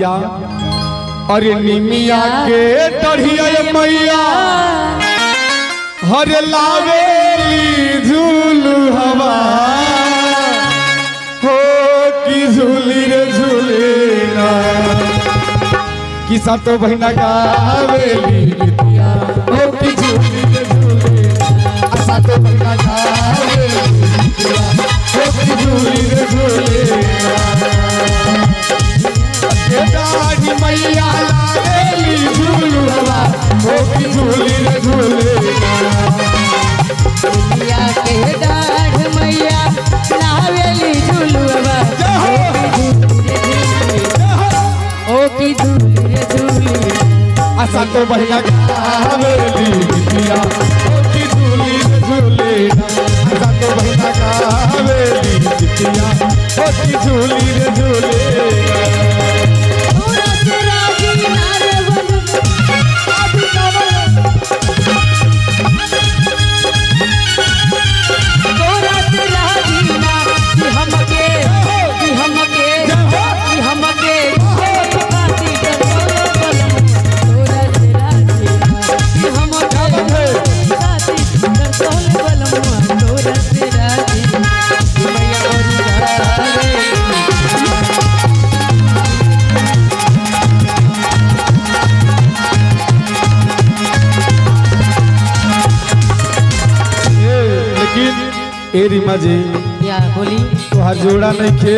क्या अरे निमिया के तढ़िया मैया हरे लावेली झूलू हवा हो कि झूली रे झूलेना किसा तो बहना गावेली गीतिया हो कि झूली रे झूलेना असा तो बहना गावेली गीतिया हो कि झूली रे झूलेना दाढ़ी मैया लावेली झूलू हवा हो कि झूली रे झूलेना मैया के दाढ़ मैया लावेली झूलू हवा हो कि झूली रे झूलेना असा तो बहना गावेली गीतिया हो कि झूली रे झूलेना असा तो बहना गावेली गीतिया हो कि झूली रे झूलेना ए रीमा जी क्या बोली तुहार जोड़ा नहीं खे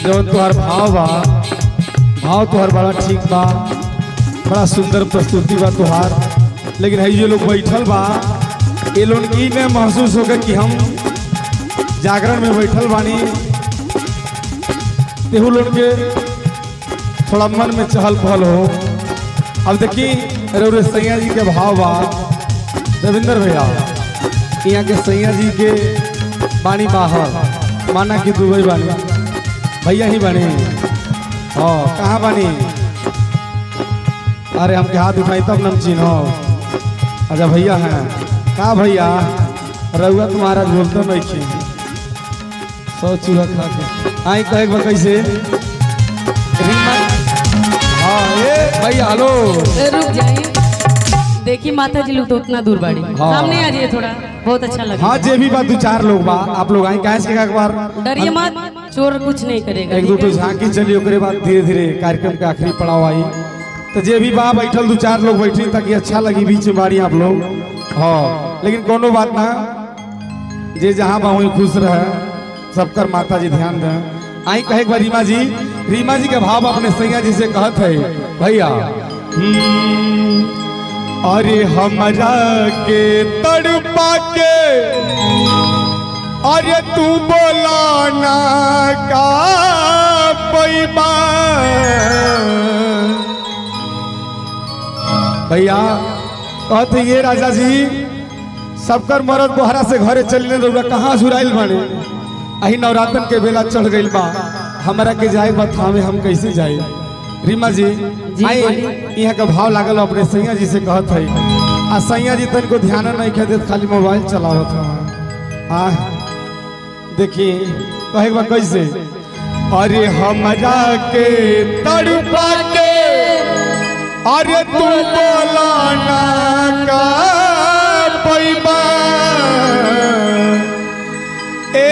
जौन तुहार भाव बा भाव तुहार बड़ा ठीक बा बड़ा सुंदर प्रस्तुति बा तुहार लेकिन है ये लोग बैठल बा ये लोग ई में महसूस होगा कि हम जागरण में बैठल बानी तेहू लोग के थोड़ा मन में चहल पहल हो। अब देखी रे सैया जी के भाव बा रविंदर भैया यहाँ के सैया जी के बानी बाहर माना कि दुबई बानी भैया ही बने हाँ कहाँ बानी अरे हमके हाथ उठाई तब नमचीन हो अच्छा भैया हैं कहा भैया रउआ तुम्हारा बोलते नहीं छी 100 चूहा खा के आई कहे बा कैसे हाँ ये भैया हेलो रुक जाइए देखिए माता जी लोग तो उतना दूर बाड़ी सामने आ जाइए थोड़ा बहुत अच्छा लगा। हाँ जे भी बात 2-4 लोग बा आप लोग आए कैसे एक बार डरिए मत चोर कुछ नहीं करेगा एक दो तो झांकी चली ओकरे बाद धीरे धीरे कार्यक्रम के आखिरी पड़ाव आई तो जे भी बा बैठल 2-4 लोग बैठी ताकि अच्छा लगी बीच में बाड़ी आप लोग हाँ लेकिन कोनो बात ना जे जहाँ बा वहीं खुश रहे सबकर माता जी ध्यान दें। आई कहे एक बार रीमा जी के भाव अपने सैया जी से कहत है भैया अरे हमरा के तड़पा के अरे तू बोला ना का पैबा भैया कहते ये राजा जी सबकर मरद बोहरा से घरे चलने रउरा कहाँ झुराइल बने अही नवरात्रन के बेला चढ़ गइल बा हमरा के जाए बतावे हम कैसे जाए। रीमा जी आई यहाँ का भाव लागल अपने सैया जी से कहत है आ सैया जी तन को ध्यान नहीं खेते खाली मोबाइल चलावत है देखिए कहे बा कैसे अरे हमरा के तड़पा के अरे तू बोला ना का पैबा ए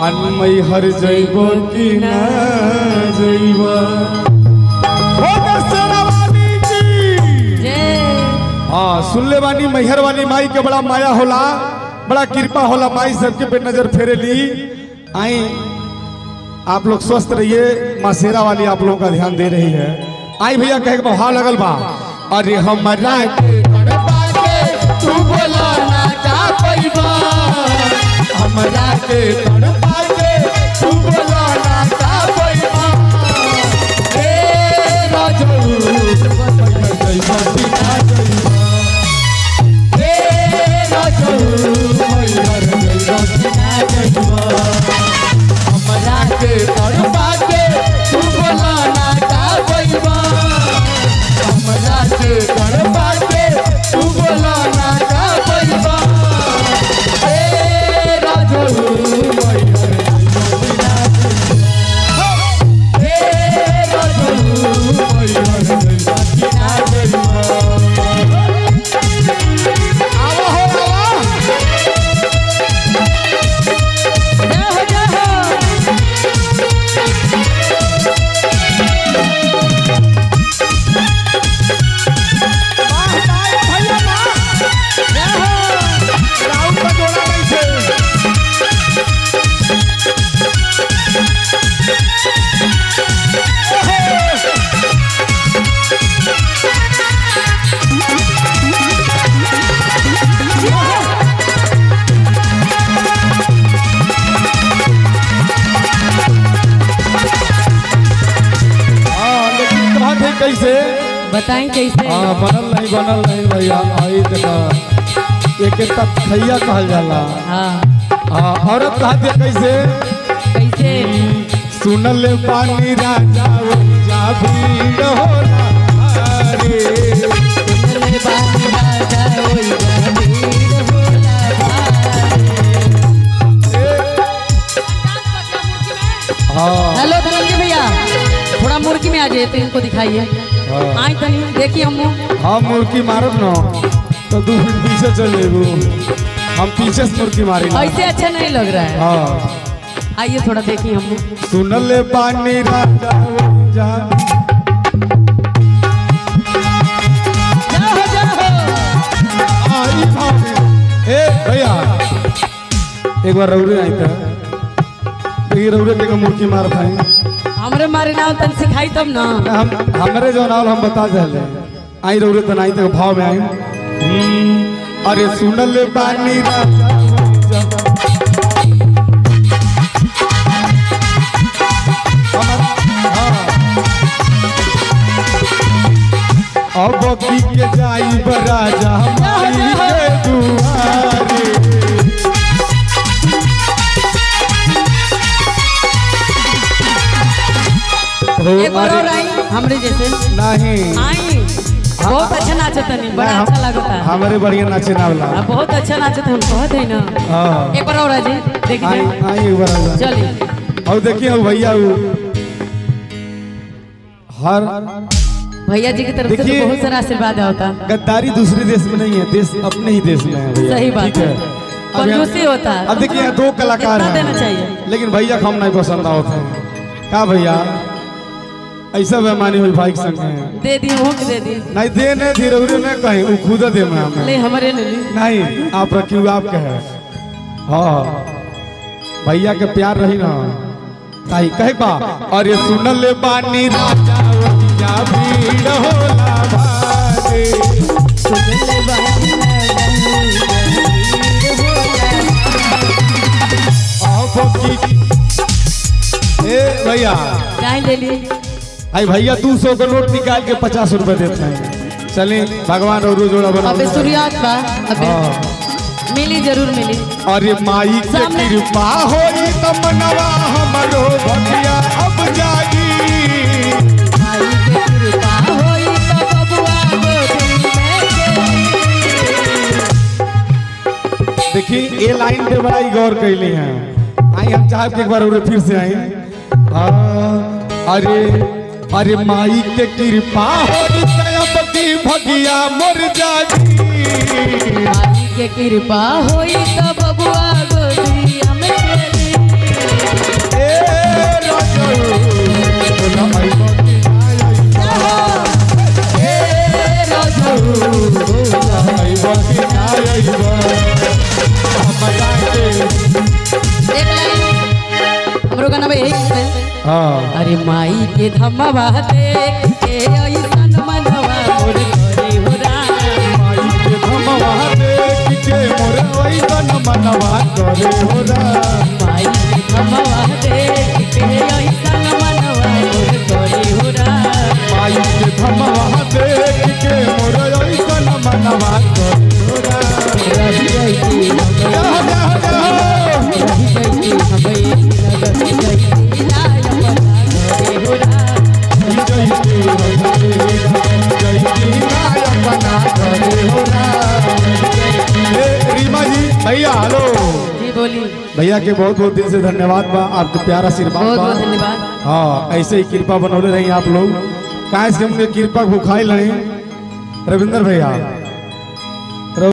अनमय हर जइबो कि ना जइबो हो दशरवानी जी हाँ सुन ले बानी मैहर वाली माई के बड़ा माया होला बड़ा कृपा होला माई सबके पे नजर फेरे ली आई आप लोग स्वस्थ रहिए माँ शेरा वाली आप लोगों का ध्यान दे रही है। आई भैया कहे के भाव लगल बा अरे हमरा के तू बोला ना का पैबा हमरा के तड़पा के तू बोला ना का पैबा ए राजू जइबा बिना जइबा ए राजू मैहर जइबा बिना जइबा हमरा के तड़पा के तू बोला ना का पैबा हमरा के तड़पा के तू बोला ना का पैबा ए राजू मैहर बताएं कैसे। हाँ बनल नहीं भैया आई तक एक तक खैया कहल जाला। हाँ औरत कहते कैसे कैसे सुनल पानी राजा जा भीड़ होला रे। सुनले बानी राजा ओइजा भीड़ होला हाँ हेलो धनंजय भैया, थोड़ा मुर्गी में आ जाए तो इनको दिखाइए। आई तनी देखिए हम। हाँ मुर्गी मारब न तो 2 फीट पीछे चल जेबू, हम पीछे से मुर्गी मारी ऐसे अच्छा नहीं लग रहा है। हाँ आइए थोड़ा देखिए हम। सुनल पानी राजा जा जाओ जाओ। आई भाभी। ए भैया एक बार रौरे आई था देखिए रौरे के मुर्गी मारत है। हमरे मारे नाव तन सिखाई तब ना। हम हमरे जो नाल हम बता दे आई रौरे तन आई तक भाव में आई। अरे सुनल पानी राजा अब की के जाई बराजा माई के दुआरे। एक बार और आई हमरे जैसे नहीं आई। बहुत अच्छा नाचत नहीं, बड़ा अच्छा लगता है। हमारे बढ़िया नाचे ना वाला बहुत अच्छा नाचत हम कहत है ना। हाँ एक बार और आजी देखिए। आई एक बार आ चलिए और देखिए हो भैया वो हर भैया जी की तरफ से तो देखिए, बहुत सारा आशीर्वाद होता। गद्दारी दूसरे देश में नहीं है, देश अपने ही देश में है भैया। सही बात ठीक है, अब कंजूसी होता है। अब देखिए यहाँ 2 कलाकार इतना देना हैं चाहिए। लेकिन भैया को हम नहीं पसंद आवत है का भैया ऐसा बेमानी हुई भाई के संग है। दे दी हो के दे दी नहीं देने धीरे धीरे नहीं कहीं वो खुद दे मैं हमें ले हमारे ले ली। नहीं आप रखिए आपके है। हाँ भैया के प्यार रही ना ताई कहे बा। अरे सुनल बानी राजा जा भीड़ होला भारे। सुनले बानी अब की ए भैया चाय ले ली। आई भैया 200 का नोट निकाल के 50 रुपए देते हैं। चलिए भगवान और जोड़ा बना। अबे शुरुआत बा अबे मिली जरूर मिली। अरे माई के कृपा होई त मनवा हमरो भगिया अब जागी। माई के कृपा होई त बबुआ गोदी में खेली। देखिए ये लाइन पे बड़ा ही गौर कैली है। आई हम चाहे कि एक बार और फिर से आई। अरे माई के कृपा होई त अब की भगिया मोर जागी। माई के कृपा होई त बबुआ गोदी में खेली। ए राजू बोला आई बाकी आई हमरो गाना में यही है। हाँ अरे माई के धमवा देख के ऐसन मनवा मोर करे हो राम। माई के धमवा देख के मोर ऐसन मनवा करे हो राम। माई के धमवा देख के ऐसन मनवा मोर करे हो राम। माई के धमवा देख के मोर ऐसन मनवा करे हो राम। रही जाई जाओ जाओ जाओ रही जाई हमें लगत जाई लाय पता करे हो राम। जय जय बना करे हो राम। रीमा जी भैया हेलो जी बोली। भैया के बहुत बहुत दिल से धन्यवाद बा, आपके प्यार आशीर्वाद बहुत बा। बहुत धन्यवाद। हाँ ऐसे ही कृपा बनौले रही आप लोग। काहे से हमने कृपा भुखाई लड़े रविंदर भैया